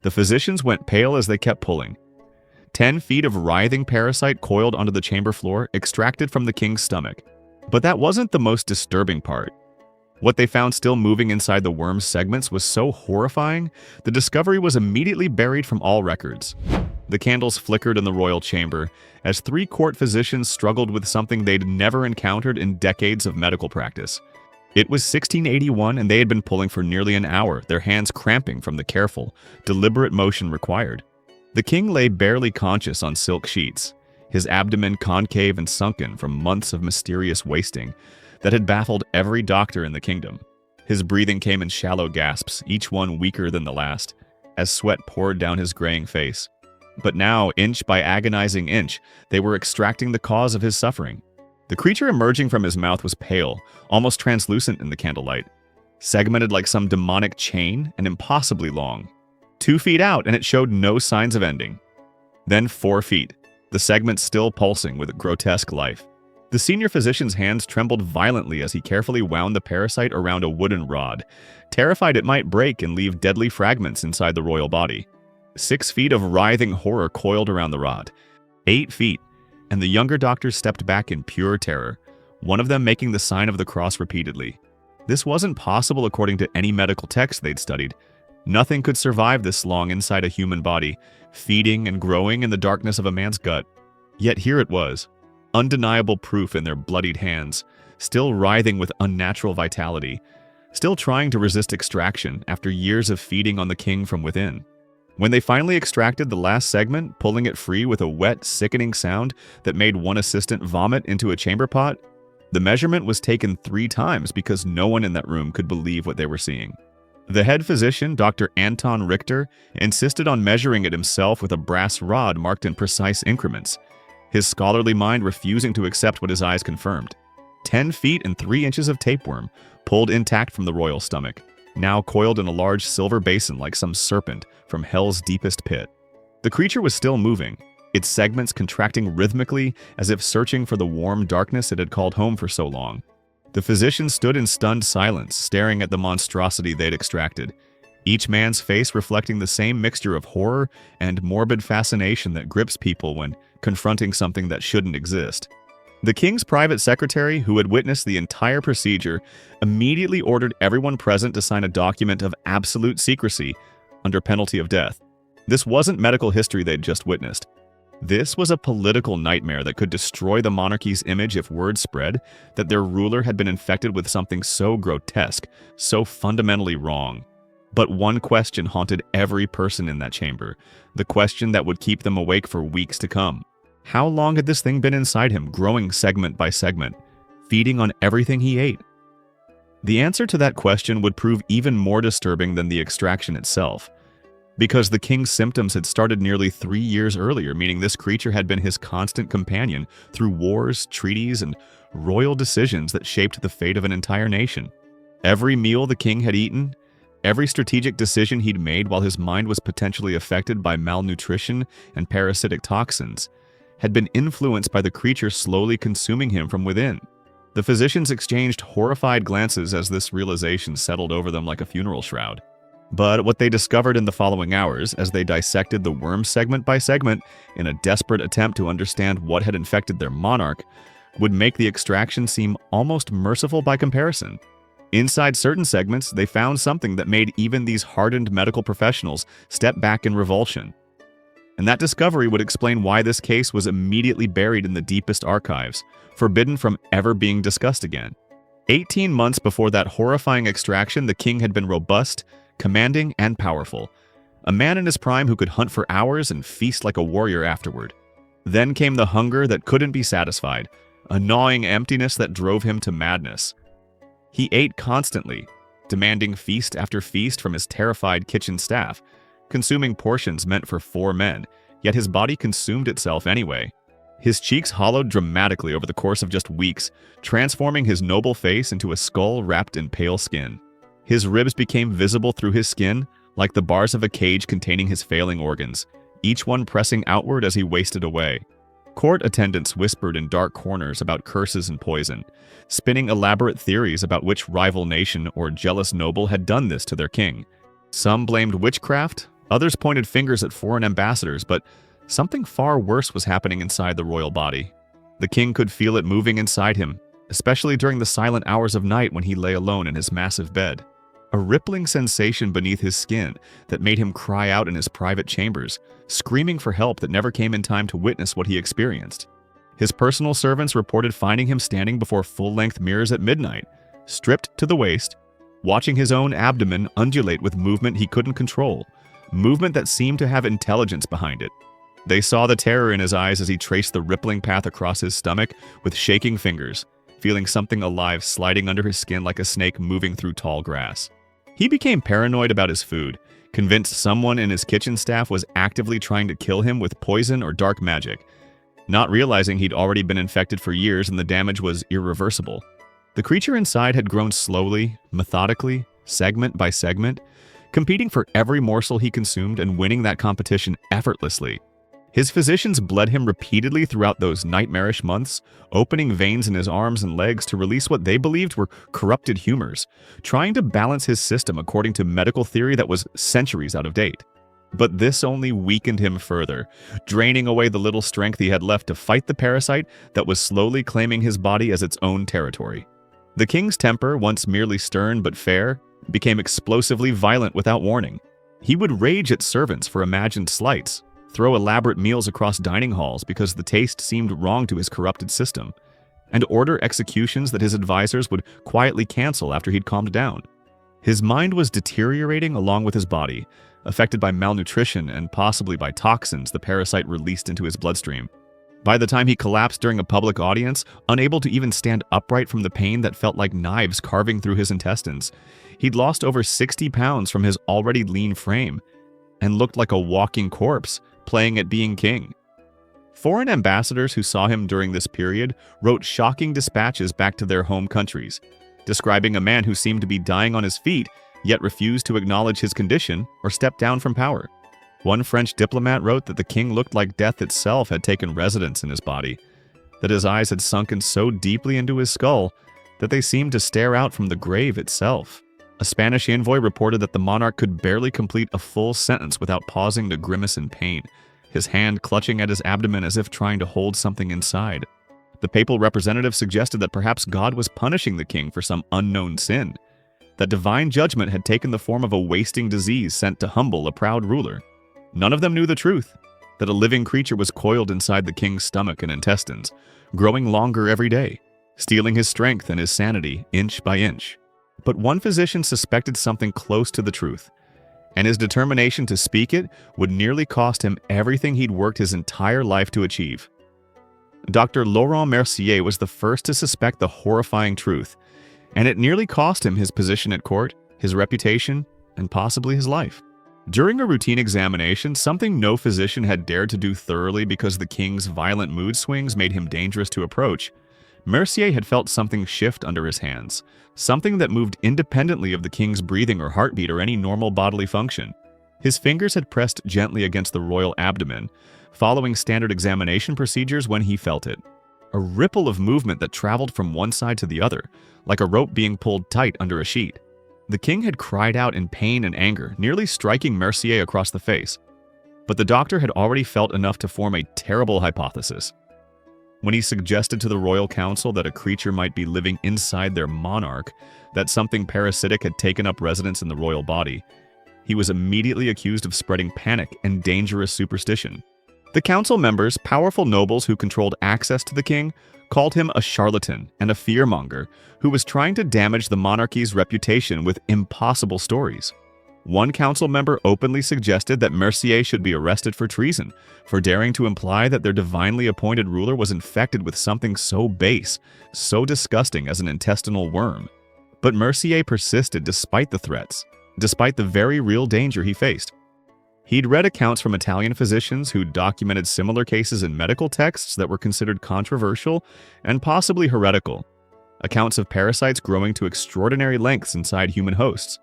The physicians went pale as they kept pulling. 10 feet of writhing parasite coiled onto the chamber floor, extracted from the king's stomach. But that wasn't the most disturbing part. What they found still moving inside the worm's segments was so horrifying, the discovery was immediately buried from all records. The candles flickered in the royal chamber as 3 court physicians struggled with something they'd never encountered in decades of medical practice. It was 1681 and they had been pulling for nearly an hour, their hands cramping from the careful, deliberate motion required. The king lay barely conscious on silk sheets, his abdomen concave and sunken from months of mysterious wasting that had baffled every doctor in the kingdom. His breathing came in shallow gasps, each one weaker than the last, as sweat poured down his graying face. But now, inch by agonizing inch, they were extracting the cause of his suffering. The creature emerging from his mouth was pale, almost translucent in the candlelight, segmented like some demonic chain and impossibly long. 2 feet out, and it showed no signs of ending. Then 4 feet, the segment still pulsing with grotesque life. The senior physician's hands trembled violently as he carefully wound the parasite around a wooden rod, terrified it might break and leave deadly fragments inside the royal body. 6 feet of writhing horror coiled around the rod. 8 feet, and the younger doctors stepped back in pure terror, one of them making the sign of the cross repeatedly. This wasn't possible according to any medical text they'd studied. Nothing could survive this long inside a human body, feeding and growing in the darkness of a man's gut. Yet here it was, undeniable proof in their bloodied hands, still writhing with unnatural vitality, still trying to resist extraction after years of feeding on the king from within. When they finally extracted the last segment, pulling it free with a wet, sickening sound that made one assistant vomit into a chamber pot, the measurement was taken 3 times because no one in that room could believe what they were seeing. The head physician, Dr. Anton Richter, insisted on measuring it himself with a brass rod marked in precise increments, his scholarly mind refusing to accept what his eyes confirmed. 10 feet and 3 inches of tapeworm, pulled intact from the royal stomach, now coiled in a large silver basin like some serpent from hell's deepest pit. The creature was still moving, its segments contracting rhythmically as if searching for the warm darkness it had called home for so long. The physicians stood in stunned silence, staring at the monstrosity they'd extracted, each man's face reflecting the same mixture of horror and morbid fascination that grips people when confronting something that shouldn't exist. The king's private secretary, who had witnessed the entire procedure, immediately ordered everyone present to sign a document of absolute secrecy under penalty of death. This wasn't medical history they'd just witnessed. This was a political nightmare that could destroy the monarchy's image if word spread that their ruler had been infected with something so grotesque, so fundamentally wrong. But one question haunted every person in that chamber, the question that would keep them awake for weeks to come. How long had this thing been inside him, growing segment by segment, feeding on everything he ate? The answer to that question would prove even more disturbing than the extraction itself, because the king's symptoms had started nearly 3 years earlier, meaning this creature had been his constant companion through wars, treaties, and royal decisions that shaped the fate of an entire nation. Every meal the king had eaten, every strategic decision he'd made while his mind was potentially affected by malnutrition and parasitic toxins, had been influenced by the creature slowly consuming him from within. The physicians exchanged horrified glances as this realization settled over them like a funeral shroud. But what they discovered in the following hours, as they dissected the worm segment by segment in a desperate attempt to understand what had infected their monarch, would make the extraction seem almost merciful by comparison. Inside certain segments, they found something that made even these hardened medical professionals step back in revulsion. And that discovery would explain why this case was immediately buried in the deepest archives, forbidden from ever being discussed again. 18 months before that horrifying extraction, the king had been robust, commanding, and powerful. A man in his prime who could hunt for hours and feast like a warrior afterward. Then came the hunger that couldn't be satisfied, a gnawing emptiness that drove him to madness. He ate constantly, demanding feast after feast from his terrified kitchen staff, consuming portions meant for 4 men, yet his body consumed itself anyway. His cheeks hollowed dramatically over the course of just weeks, transforming his noble face into a skull wrapped in pale skin. His ribs became visible through his skin, like the bars of a cage containing his failing organs, each one pressing outward as he wasted away. Court attendants whispered in dark corners about curses and poison, spinning elaborate theories about which rival nation or jealous noble had done this to their king. Some blamed witchcraft, Others pointed fingers at foreign ambassadors, but something far worse was happening inside the royal body. The king could feel it moving inside him, especially during the silent hours of night when he lay alone in his massive bed. A rippling sensation beneath his skin that made him cry out in his private chambers, screaming for help that never came in time to witness what he experienced. His personal servants reported finding him standing before full-length mirrors at midnight, stripped to the waist, watching his own abdomen undulate with movement he couldn't control, movement that seemed to have intelligence behind it. They saw the terror in his eyes as he traced the rippling path across his stomach with shaking fingers, feeling something alive sliding under his skin like a snake moving through tall grass. He became paranoid about his food, convinced someone in his kitchen staff was actively trying to kill him with poison or dark magic, not realizing he'd already been infected for years and the damage was irreversible. The creature inside had grown slowly, methodically, segment by segment, competing for every morsel he consumed and winning that competition effortlessly. His physicians bled him repeatedly throughout those nightmarish months, opening veins in his arms and legs to release what they believed were corrupted humors, trying to balance his system according to medical theory that was centuries out of date. But this only weakened him further, draining away the little strength he had left to fight the parasite that was slowly claiming his body as its own territory. The king's temper, once merely stern but fair, became explosively violent without warning. He would rage at servants for imagined slights, throw elaborate meals across dining halls because the taste seemed wrong to his corrupted system, and order executions that his advisors would quietly cancel after he'd calmed down. His mind was deteriorating along with his body, affected by malnutrition and possibly by toxins the parasite released into his bloodstream. By the time he collapsed during a public audience, unable to even stand upright from the pain that felt like knives carving through his intestines, he'd lost over 60 pounds from his already lean frame and looked like a walking corpse, playing at being king. Foreign ambassadors who saw him during this period wrote shocking dispatches back to their home countries, describing a man who seemed to be dying on his feet, yet refused to acknowledge his condition or step down from power. One French diplomat wrote that the king looked like death itself had taken residence in his body, that his eyes had sunken so deeply into his skull that they seemed to stare out from the grave itself. A Spanish envoy reported that the monarch could barely complete a full sentence without pausing to grimace in pain, his hand clutching at his abdomen as if trying to hold something inside. The papal representative suggested that perhaps God was punishing the king for some unknown sin, that divine judgment had taken the form of a wasting disease sent to humble a proud ruler. None of them knew the truth, that a living creature was coiled inside the king's stomach and intestines, growing longer every day, stealing his strength and his sanity inch by inch. But one physician suspected something close to the truth, and his determination to speak it would nearly cost him everything he'd worked his entire life to achieve. Dr. Laurent Mercier was the first to suspect the horrifying truth, and it nearly cost him his position at court, his reputation, and possibly his life. During a routine examination, something no physician had dared to do thoroughly because the king's violent mood swings made him dangerous to approach, Mercier had felt something shift under his hands, something that moved independently of the king's breathing or heartbeat or any normal bodily function. His fingers had pressed gently against the royal abdomen, following standard examination procedures when he felt it. A ripple of movement that traveled from one side to the other, like a rope being pulled tight under a sheet. The king had cried out in pain and anger, nearly striking Mercier across the face. But the doctor had already felt enough to form a terrible hypothesis. When he suggested to the royal council that a creature might be living inside their monarch, that something parasitic had taken up residence in the royal body, he was immediately accused of spreading panic and dangerous superstition. The council members, powerful nobles who controlled access to the king, called him a charlatan and a fearmonger who was trying to damage the monarchy's reputation with impossible stories. One council member openly suggested that Mercier should be arrested for treason, for daring to imply that their divinely appointed ruler was infected with something so base, so disgusting as an intestinal worm. But Mercier persisted despite the threats, despite the very real danger he faced. He'd read accounts from Italian physicians who documented similar cases in medical texts that were considered controversial and possibly heretical, accounts of parasites growing to extraordinary lengths inside human hosts.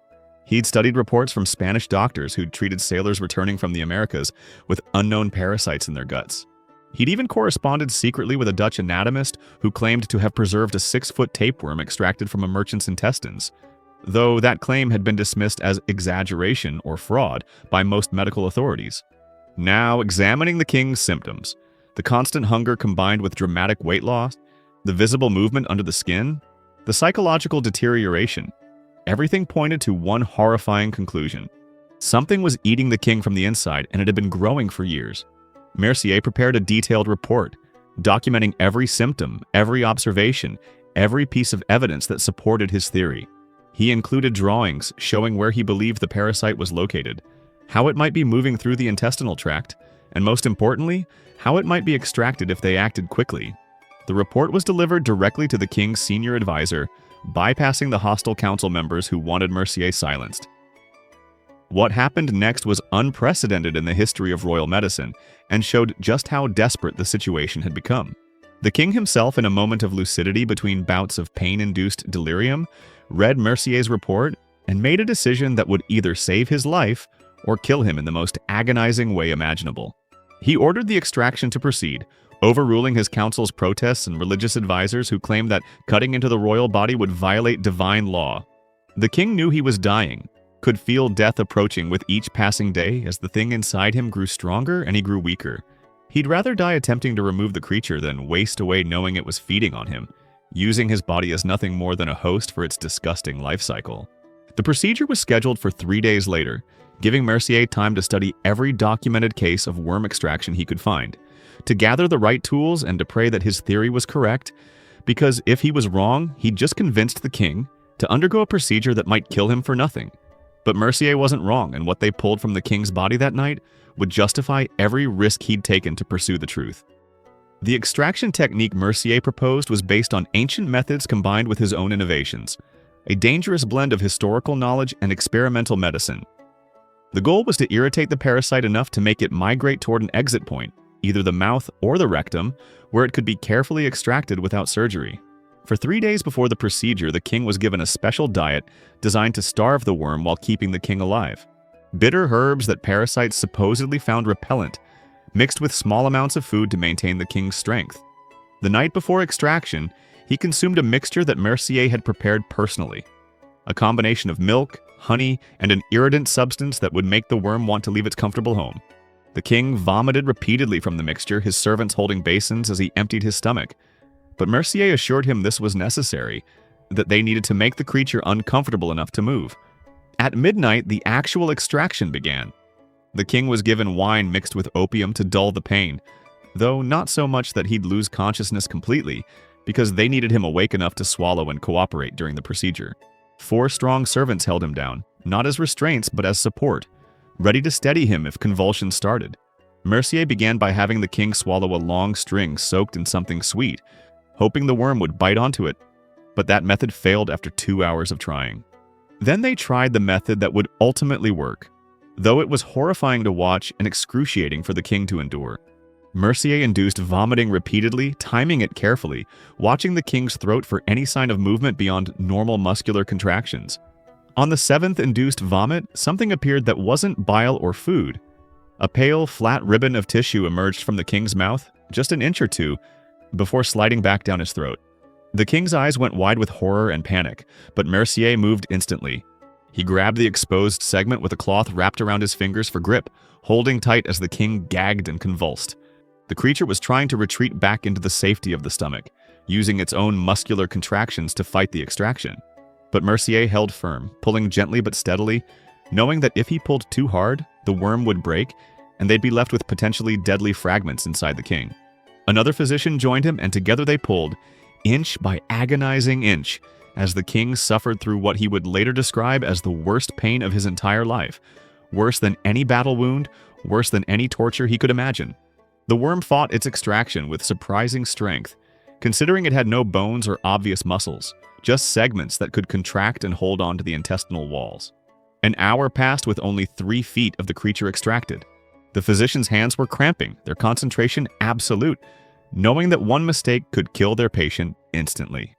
He'd studied reports from Spanish doctors who'd treated sailors returning from the Americas with unknown parasites in their guts. He'd even corresponded secretly with a Dutch anatomist who claimed to have preserved a 6-foot tapeworm extracted from a merchant's intestines. though that claim had been dismissed as exaggeration or fraud by most medical authorities. Now, examining the king's symptoms, the constant hunger combined with dramatic weight loss, the visible movement under the skin, the psychological deterioration, everything pointed to one horrifying conclusion. Something was eating the king from the inside, and it had been growing for years. Mercier prepared a detailed report, documenting every symptom, every observation, every piece of evidence that supported his theory. He included drawings showing where he believed the parasite was located, how it might be moving through the intestinal tract, and most importantly, how it might be extracted if they acted quickly. The report was delivered directly to the king's senior advisor, bypassing the hostile council members who wanted Mercier silenced. What happened next was unprecedented in the history of royal medicine and showed just how desperate the situation had become. The king himself, in a moment of lucidity between bouts of pain-induced delirium, read Mercier's report and made a decision that would either save his life or kill him in the most agonizing way imaginable. He ordered the extraction to proceed, overruling his council's protests and religious advisors who claimed that cutting into the royal body would violate divine law. The king knew he was dying, could feel death approaching with each passing day as the thing inside him grew stronger and he grew weaker. He'd rather die attempting to remove the creature than waste away knowing it was feeding on him, using his body as nothing more than a host for its disgusting life cycle. The procedure was scheduled for 3 days later, giving Mercier time to study every documented case of worm extraction he could find, to gather the right tools and to pray that his theory was correct, because if he was wrong, he'd just convinced the king to undergo a procedure that might kill him for nothing. But Mercier wasn't wrong, and what they pulled from the king's body that night would justify every risk he'd taken to pursue the truth. The extraction technique Mercier proposed was based on ancient methods combined with his own innovations, a dangerous blend of historical knowledge and experimental medicine. The goal was to irritate the parasite enough to make it migrate toward an exit point, either the mouth or the rectum, where it could be carefully extracted without surgery. For 3 days before the procedure, the king was given a special diet designed to starve the worm while keeping the king alive. Bitter herbs that parasites supposedly found repellent, mixed with small amounts of food to maintain the king's strength. The night before extraction, he consumed a mixture that Mercier had prepared personally, a combination of milk, honey, and an irritant substance that would make the worm want to leave its comfortable home. The king vomited repeatedly from the mixture, his servants holding basins as he emptied his stomach. But Mercier assured him this was necessary, that they needed to make the creature uncomfortable enough to move. At midnight, the actual extraction began. The king was given wine mixed with opium to dull the pain, though not so much that he'd lose consciousness completely, because they needed him awake enough to swallow and cooperate during the procedure. 4 strong servants held him down, not as restraints but as support, ready to steady him if convulsions started. Mercier began by having the king swallow a long string soaked in something sweet, hoping the worm would bite onto it, but that method failed after 2 hours of trying. Then they tried the method that would ultimately work, though it was horrifying to watch and excruciating for the king to endure. Mercier induced vomiting repeatedly, timing it carefully, watching the king's throat for any sign of movement beyond normal muscular contractions. On the 7th induced vomit, something appeared that wasn't bile or food. A pale, flat ribbon of tissue emerged from the king's mouth, just an inch or two, before sliding back down his throat. The king's eyes went wide with horror and panic, but Mercier moved instantly. He grabbed the exposed segment with a cloth wrapped around his fingers for grip, holding tight as the king gagged and convulsed. The creature was trying to retreat back into the safety of the stomach, using its own muscular contractions to fight the extraction. But Mercier held firm, pulling gently but steadily, knowing that if he pulled too hard, the worm would break, and they'd be left with potentially deadly fragments inside the king. Another physician joined him, and together they pulled, inch by agonizing inch, as the king suffered through what he would later describe as the worst pain of his entire life, worse than any battle wound, worse than any torture he could imagine. The worm fought its extraction with surprising strength, considering it had no bones or obvious muscles, just segments that could contract and hold on to the intestinal walls. An hour passed with only 3 feet of the creature extracted. The physician's hands were cramping, their concentration absolute, knowing that one mistake could kill their patient instantly.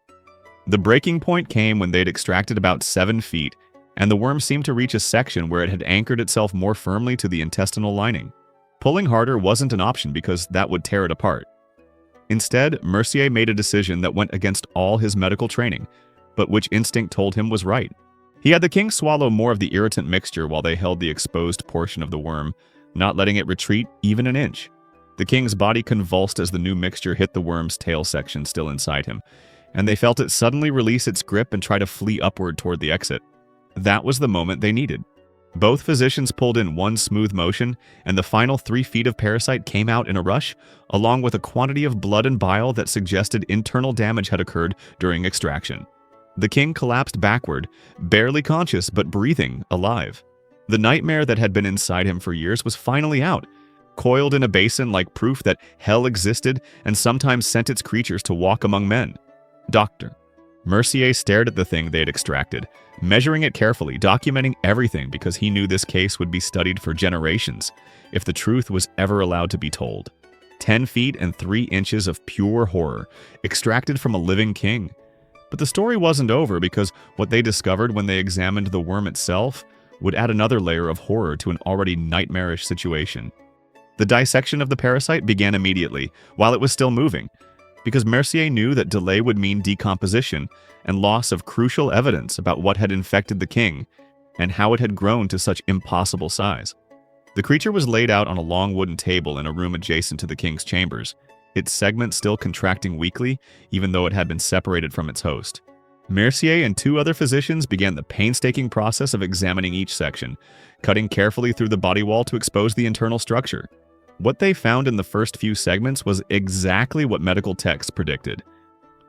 The breaking point came when they'd extracted about 7 feet, and the worm seemed to reach a section where it had anchored itself more firmly to the intestinal lining. Pulling harder wasn't an option because that would tear it apart. Instead, Mercier made a decision that went against all his medical training, but which instinct told him was right. He had the king swallow more of the irritant mixture while they held the exposed portion of the worm, not letting it retreat even an inch. The king's body convulsed as the new mixture hit the worm's tail section still inside him, and they felt it suddenly release its grip and try to flee upward toward the exit. That was the moment they needed. Both physicians pulled in one smooth motion, and the final 3 feet of parasite came out in a rush, along with a quantity of blood and bile that suggested internal damage had occurred during extraction. The king collapsed backward, barely conscious but breathing, alive. The nightmare that had been inside him for years was finally out, coiled in a basin like proof that hell existed and sometimes sent its creatures to walk among men. Doctor. Mercier stared at the thing they had extracted, measuring it carefully, documenting everything because he knew this case would be studied for generations if the truth was ever allowed to be told. 10 feet and 3 inches of pure horror, extracted from a living king. But the story wasn't over because what they discovered when they examined the worm itself would add another layer of horror to an already nightmarish situation. The dissection of the parasite began immediately, while it was still moving, because Mercier knew that delay would mean decomposition and loss of crucial evidence about what had infected the king and how it had grown to such impossible size. The creature was laid out on a long wooden table in a room adjacent to the king's chambers, its segment still contracting weakly, even though it had been separated from its host. Mercier and 2 other physicians began the painstaking process of examining each section, cutting carefully through the body wall to expose the internal structure. What they found in the first few segments was exactly what medical texts predicted.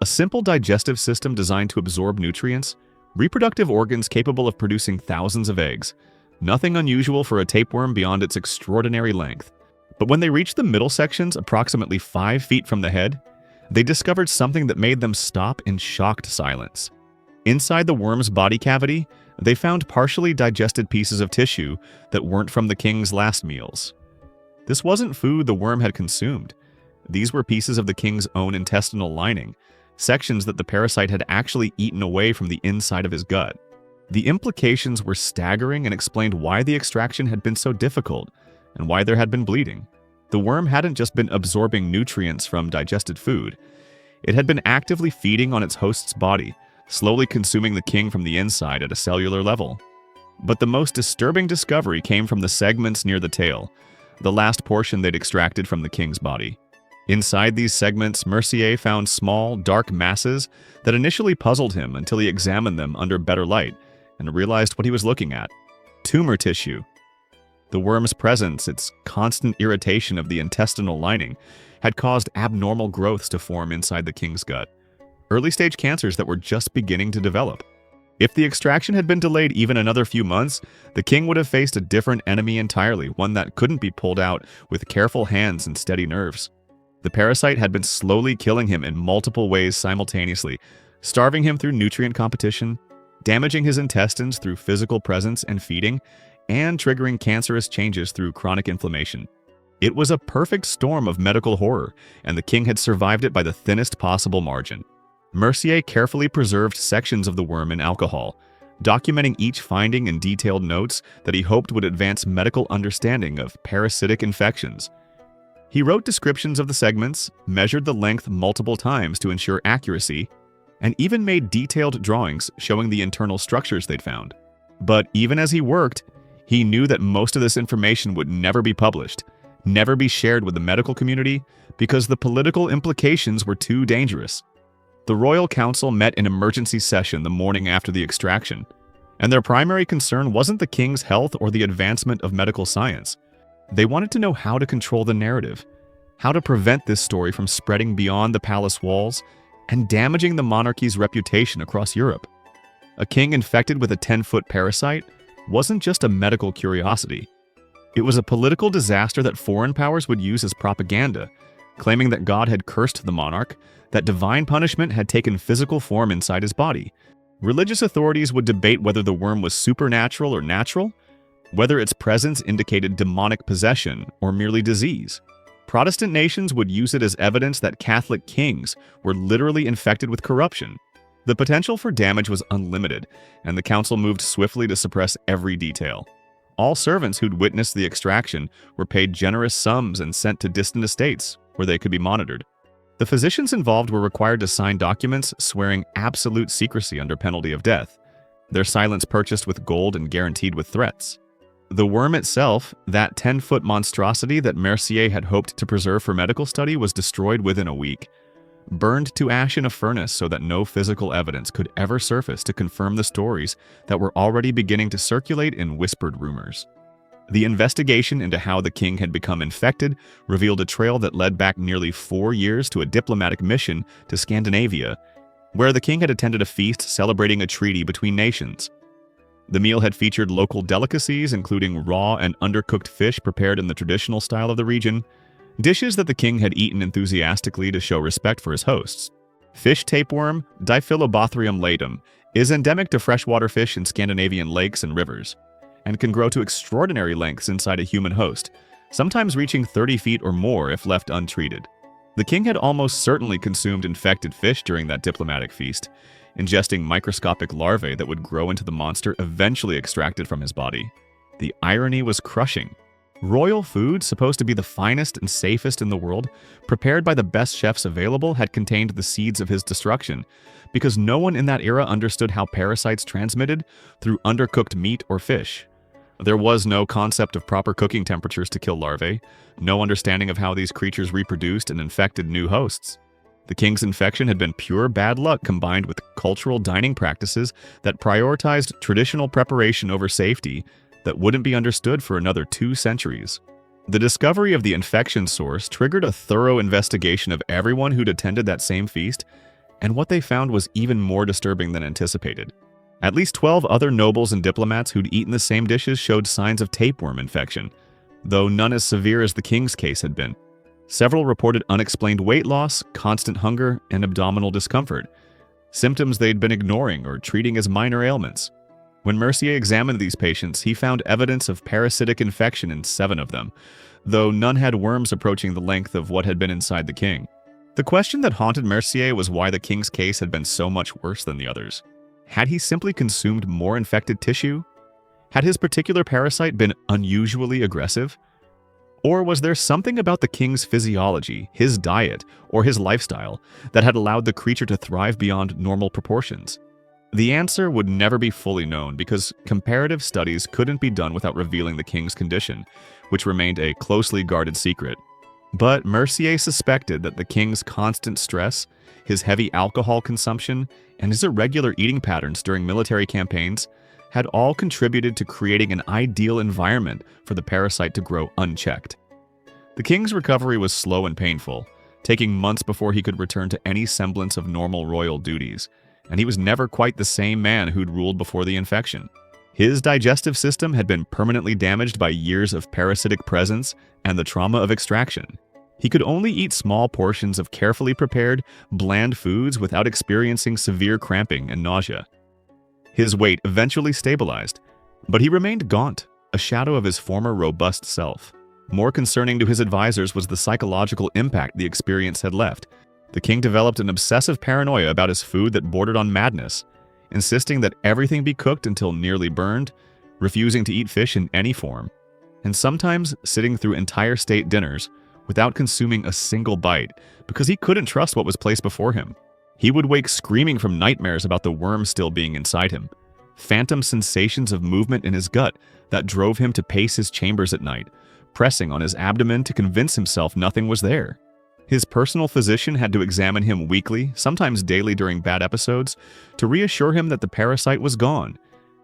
A simple digestive system designed to absorb nutrients, reproductive organs capable of producing thousands of eggs. Nothing unusual for a tapeworm beyond its extraordinary length. But when they reached the middle sections, approximately 5 feet from the head, they discovered something that made them stop in shocked silence. Inside the worm's body cavity, they found partially digested pieces of tissue that weren't from the king's last meals. This wasn't food the worm had consumed. These were pieces of the king's own intestinal lining, sections that the parasite had actually eaten away from the inside of his gut. The implications were staggering and explained why the extraction had been so difficult and why there had been bleeding. The worm hadn't just been absorbing nutrients from digested food. It had been actively feeding on its host's body, slowly consuming the king from the inside at a cellular level. But the most disturbing discovery came from the segments near the tail, the last portion they'd extracted from the king's body. Inside these segments, Mercier found small, dark masses that initially puzzled him until he examined them under better light and realized what he was looking at. Tumor tissue. The worm's presence, its constant irritation of the intestinal lining, had caused abnormal growths to form inside the king's gut, early-stage cancers that were just beginning to develop. If the extraction had been delayed even another few months, the king would have faced a different enemy entirely, one that couldn't be pulled out with careful hands and steady nerves. The parasite had been slowly killing him in multiple ways simultaneously, starving him through nutrient competition, damaging his intestines through physical presence and feeding, and triggering cancerous changes through chronic inflammation. It was a perfect storm of medical horror, and the king had survived it by the thinnest possible margin. Mercier carefully preserved sections of the worm in alcohol, documenting each finding in detailed notes that he hoped would advance medical understanding of parasitic infections. He wrote descriptions of the segments, measured the length multiple times to ensure accuracy, and even made detailed drawings showing the internal structures they'd found. But even as he worked, he knew that most of this information would never be published, never be shared with the medical community, because the political implications were too dangerous. The Royal Council met in emergency session the morning after the extraction, and their primary concern wasn't the king's health or the advancement of medical science. They wanted to know how to control the narrative, how to prevent this story from spreading beyond the palace walls and damaging the monarchy's reputation across Europe. A king infected with a 10-foot parasite wasn't just a medical curiosity. It was a political disaster that foreign powers would use as propaganda, claiming that God had cursed the monarch, that divine punishment had taken physical form inside his body. Religious authorities would debate whether the worm was supernatural or natural, whether its presence indicated demonic possession or merely disease. Protestant nations would use it as evidence that Catholic kings were literally infected with corruption. The potential for damage was unlimited, and the council moved swiftly to suppress every detail. All servants who'd witnessed the extraction were paid generous sums and sent to distant estates where they could be monitored. The physicians involved were required to sign documents swearing absolute secrecy under penalty of death. their silence purchased with gold and guaranteed with threats. The worm itself, that 10-foot monstrosity that Mercier had hoped to preserve for medical study, was destroyed within a week, burned to ash in a furnace so that no physical evidence could ever surface to confirm the stories that were already beginning to circulate in whispered rumors. The investigation into how the king had become infected revealed a trail that led back nearly 4 years to a diplomatic mission to Scandinavia, where the king had attended a feast celebrating a treaty between nations. The meal had featured local delicacies, including raw and undercooked fish prepared in the traditional style of the region, dishes that the king had eaten enthusiastically to show respect for his hosts. Fish tapeworm, Diphyllobothrium latum, is endemic to freshwater fish in Scandinavian lakes and rivers, and can grow to extraordinary lengths inside a human host, sometimes reaching 30 feet or more if left untreated. The king had almost certainly consumed infected fish during that diplomatic feast, ingesting microscopic larvae that would grow into the monster eventually extracted from his body. The irony was crushing. Royal food, supposed to be the finest and safest in the world, prepared by the best chefs available, had contained the seeds of his destruction, because no one in that era understood how parasites transmitted through undercooked meat or fish. There was no concept of proper cooking temperatures to kill larvae, no understanding of how these creatures reproduced and infected new hosts. The king's infection had been pure bad luck combined with cultural dining practices that prioritized traditional preparation over safety that wouldn't be understood for another 2 centuries. The discovery of the infection source triggered a thorough investigation of everyone who'd attended that same feast, and what they found was even more disturbing than anticipated. At least 12 other nobles and diplomats who'd eaten the same dishes showed signs of tapeworm infection, though none as severe as the king's case had been. Several reported unexplained weight loss, constant hunger, and abdominal discomfort, symptoms they'd been ignoring or treating as minor ailments. When Mercier examined these patients, he found evidence of parasitic infection in 7 of them, though none had worms approaching the length of what had been inside the king. The question that haunted Mercier was why the king's case had been so much worse than the others. Had he simply consumed more infected tissue? Had his particular parasite been unusually aggressive? Or was there something about the king's physiology, his diet, or his lifestyle that had allowed the creature to thrive beyond normal proportions? The answer would never be fully known because comparative studies couldn't be done without revealing the king's condition, which remained a closely guarded secret. But Mercier suspected that the king's constant stress, his heavy alcohol consumption, and his irregular eating patterns during military campaigns had all contributed to creating an ideal environment for the parasite to grow unchecked. The king's recovery was slow and painful, taking months before he could return to any semblance of normal royal duties, and he was never quite the same man who'd ruled before the infection. His digestive system had been permanently damaged by years of parasitic presence and the trauma of extraction. He could only eat small portions of carefully prepared, bland foods without experiencing severe cramping and nausea. His weight eventually stabilized, but he remained gaunt, a shadow of his former robust self. More concerning to his advisors was the psychological impact the experience had left. The king developed an obsessive paranoia about his food that bordered on madness, insisting that everything be cooked until nearly burned, refusing to eat fish in any form, and sometimes sitting through entire state dinners without consuming a single bite because he couldn't trust what was placed before him. He would wake screaming from nightmares about the worm still being inside him, phantom sensations of movement in his gut that drove him to pace his chambers at night, pressing on his abdomen to convince himself nothing was there. His personal physician had to examine him weekly, sometimes daily during bad episodes, to reassure him that the parasite was gone,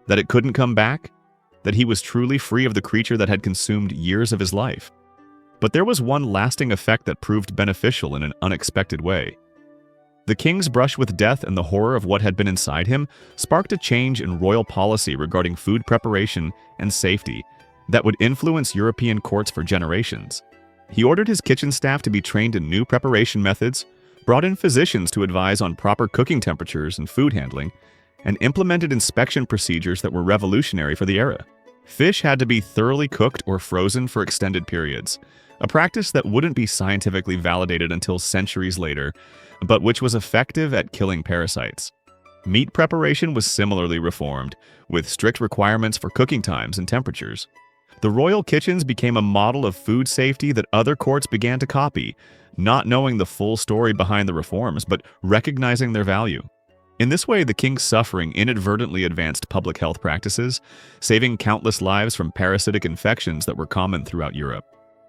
that it couldn't come back, that he was truly free of the creature that had consumed years of his life. But there was one lasting effect that proved beneficial in an unexpected way. The king's brush with death and the horror of what had been inside him sparked a change in royal policy regarding food preparation and safety that would influence European courts for generations. He ordered his kitchen staff to be trained in new preparation methods, brought in physicians to advise on proper cooking temperatures and food handling, and implemented inspection procedures that were revolutionary for the era. Fish had to be thoroughly cooked or frozen for extended periods, a practice that wouldn't be scientifically validated until centuries later, but which was effective at killing parasites. Meat preparation was similarly reformed, with strict requirements for cooking times and temperatures. The royal kitchens became a model of food safety that other courts began to copy, not knowing the full story behind the reforms, but recognizing their value. In this way, the king's suffering inadvertently advanced public health practices, saving countless lives from parasitic infections that were common throughout Europe.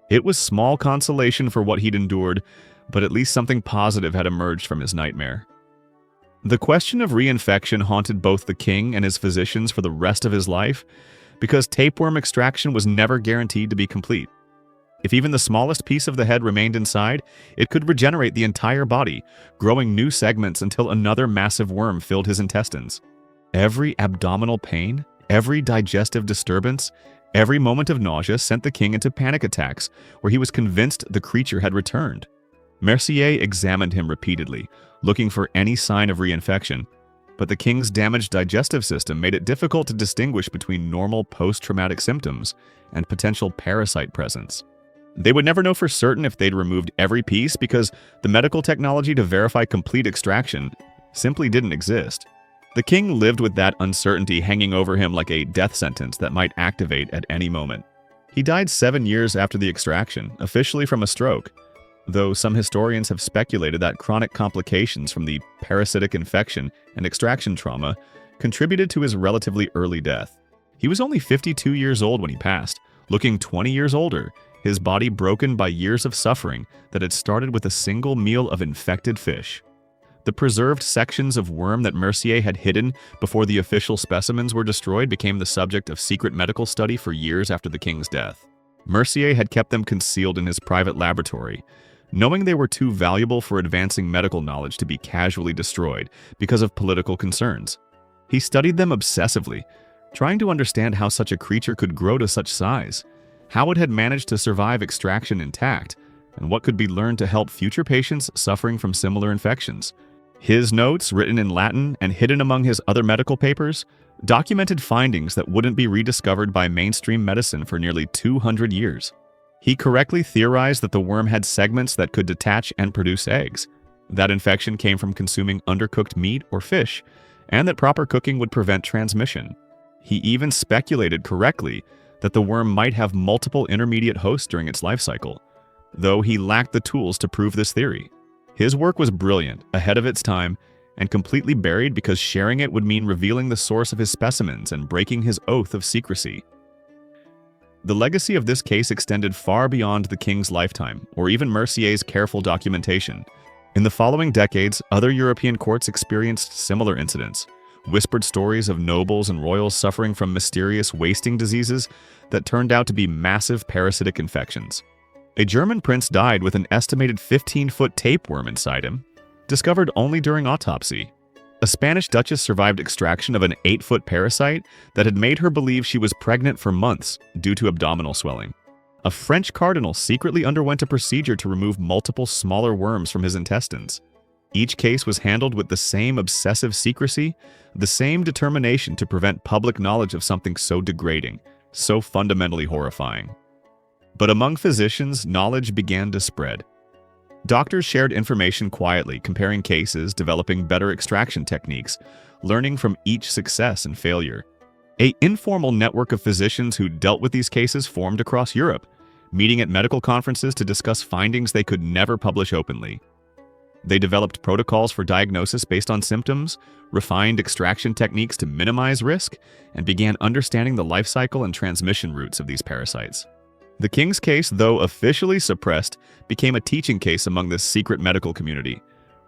It was small consolation for what he'd endured, but at least something positive had emerged from his nightmare. The question of reinfection haunted both the king and his physicians for the rest of his life, because tapeworm extraction was never guaranteed to be complete. If even the smallest piece of the head remained inside, it could regenerate the entire body, growing new segments until another massive worm filled his intestines. Every abdominal pain, every digestive disturbance, every moment of nausea sent the king into panic attacks, where he was convinced the creature had returned. Mercier examined him repeatedly, looking for any sign of reinfection, but the king's damaged digestive system made it difficult to distinguish between normal post-traumatic symptoms and potential parasite presence. They would never know for certain if they'd removed every piece because the medical technology to verify complete extraction simply didn't exist. The king lived with that uncertainty hanging over him like a death sentence that might activate at any moment. He died 7 years after the extraction, officially from a stroke, though some historians have speculated that chronic complications from the parasitic infection and extraction trauma contributed to his relatively early death. He was only 52 years old when he passed, looking 20 years older, his body broken by years of suffering that had started with a single meal of infected fish. The preserved sections of worm that Mercier had hidden before the official specimens were destroyed became the subject of secret medical study for years after the king's death. Mercier had kept them concealed in his private laboratory, knowing they were too valuable for advancing medical knowledge to be casually destroyed because of political concerns. He studied them obsessively, trying to understand how such a creature could grow to such size, how it had managed to survive extraction intact, and what could be learned to help future patients suffering from similar infections. His notes, written in Latin and hidden among his other medical papers, documented findings that wouldn't be rediscovered by mainstream medicine for nearly 200 years. He correctly theorized that the worm had segments that could detach and produce eggs, that infection came from consuming undercooked meat or fish, and that proper cooking would prevent transmission. He even speculated correctly that the worm might have multiple intermediate hosts during its life cycle, though he lacked the tools to prove this theory. His work was brilliant, ahead of its time, and completely buried because sharing it would mean revealing the source of his specimens and breaking his oath of secrecy. The legacy of this case extended far beyond the king's lifetime, or even Mercier's careful documentation. In the following decades, other European courts experienced similar incidents, whispered stories of nobles and royals suffering from mysterious wasting diseases that turned out to be massive parasitic infections. A German prince died with an estimated 15-foot tapeworm inside him, discovered only during autopsy. A Spanish duchess survived extraction of an 8-foot parasite that had made her believe she was pregnant for months due to abdominal swelling. A French cardinal secretly underwent a procedure to remove multiple smaller worms from his intestines. Each case was handled with the same obsessive secrecy, the same determination to prevent public knowledge of something so degrading, so fundamentally horrifying. But among physicians, knowledge began to spread. Doctors shared information quietly, comparing cases, developing better extraction techniques, learning from each success and failure. An informal network of physicians who dealt with these cases formed across Europe, meeting at medical conferences to discuss findings they could never publish openly. They developed protocols for diagnosis based on symptoms, refined extraction techniques to minimize risk, and began understanding the life cycle and transmission routes of these parasites. The king's case, though officially suppressed, became a teaching case among this secret medical community,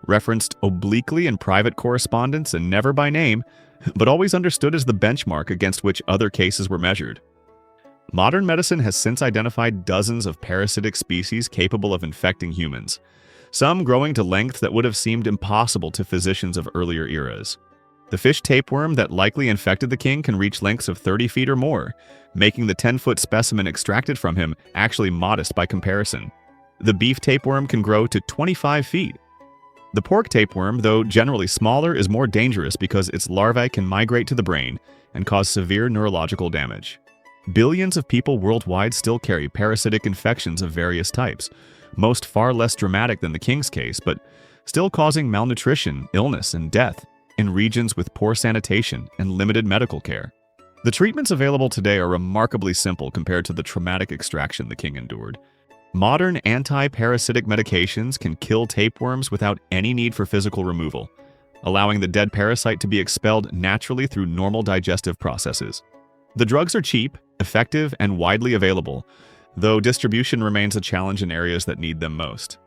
referenced obliquely in private correspondence and never by name, but always understood as the benchmark against which other cases were measured. Modern medicine has since identified dozens of parasitic species capable of infecting humans, some growing to lengths that would have seemed impossible to physicians of earlier eras. The fish tapeworm that likely infected the king can reach lengths of 30 feet or more, making the 10-foot specimen extracted from him actually modest by comparison. The beef tapeworm can grow to 25 feet. The pork tapeworm, though generally smaller, is more dangerous because its larvae can migrate to the brain and cause severe neurological damage. Billions of people worldwide still carry parasitic infections of various types, most far less dramatic than the king's case, but still causing malnutrition, illness, and death in regions with poor sanitation and limited medical care. The treatments available today are remarkably simple compared to the traumatic extraction the king endured. Modern anti-parasitic medications can kill tapeworms without any need for physical removal. allowing the dead parasite to be expelled naturally through normal digestive processes. The drugs are cheap, effective, and widely available, though distribution remains a challenge in areas that need them most.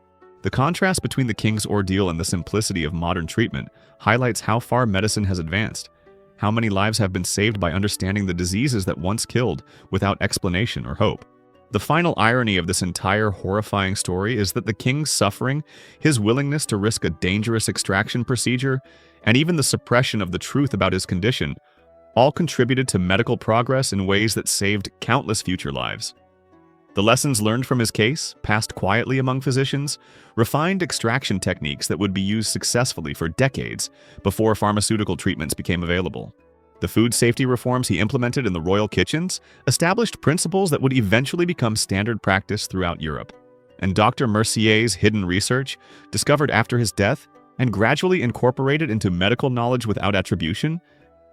The contrast between the king's ordeal and the simplicity of modern treatment highlights how far medicine has advanced. How many lives have been saved by understanding the diseases that once killed without explanation or hope? The final irony of this entire horrifying story is that the king's suffering, his willingness to risk a dangerous extraction procedure, and even the suppression of the truth about his condition all contributed to medical progress in ways that saved countless future lives. The lessons learned from his case, passed quietly among physicians, refined extraction techniques that would be used successfully for decades before pharmaceutical treatments became available. The food safety reforms he implemented in the royal kitchens established principles that would eventually become standard practice throughout Europe. And Dr. Mercier's hidden research, discovered after his death and gradually incorporated into medical knowledge without attribution,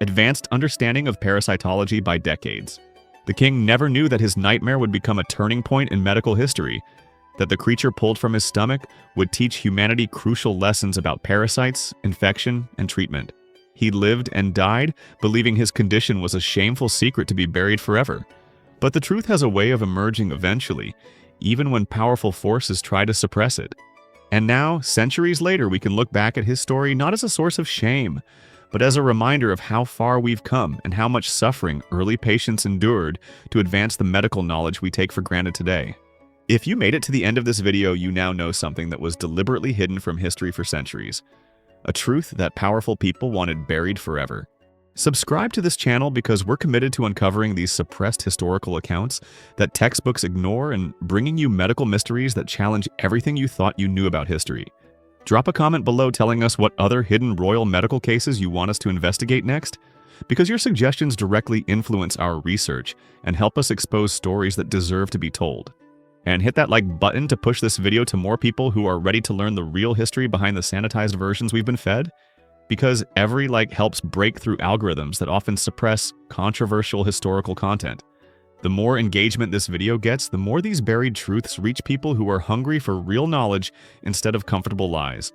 advanced understanding of parasitology by decades. The king never knew that his nightmare would become a turning point in medical history, that the creature pulled from his stomach would teach humanity crucial lessons about parasites, infection, and treatment. He lived and died believing his condition was a shameful secret to be buried forever. But the truth has a way of emerging eventually, even when powerful forces try to suppress it. And now, centuries later, we can look back at his story not as a source of shame, but as a reminder of how far we've come and how much suffering early patients endured to advance the medical knowledge we take for granted today. If you made it to the end of this video, you now know something that was deliberately hidden from history for centuries. A truth that powerful people wanted buried forever. Subscribe to this channel because we're committed to uncovering these suppressed historical accounts that textbooks ignore and bringing you medical mysteries that challenge everything you thought you knew about history. Drop a comment below telling us what other hidden royal medical cases you want us to investigate next, because your suggestions directly influence our research and help us expose stories that deserve to be told. And hit that like button to push this video to more people who are ready to learn the real history behind the sanitized versions we've been fed. Because every like helps break through algorithms that often suppress controversial historical content. The more engagement this video gets, the more these buried truths reach people who are hungry for real knowledge instead of comfortable lies.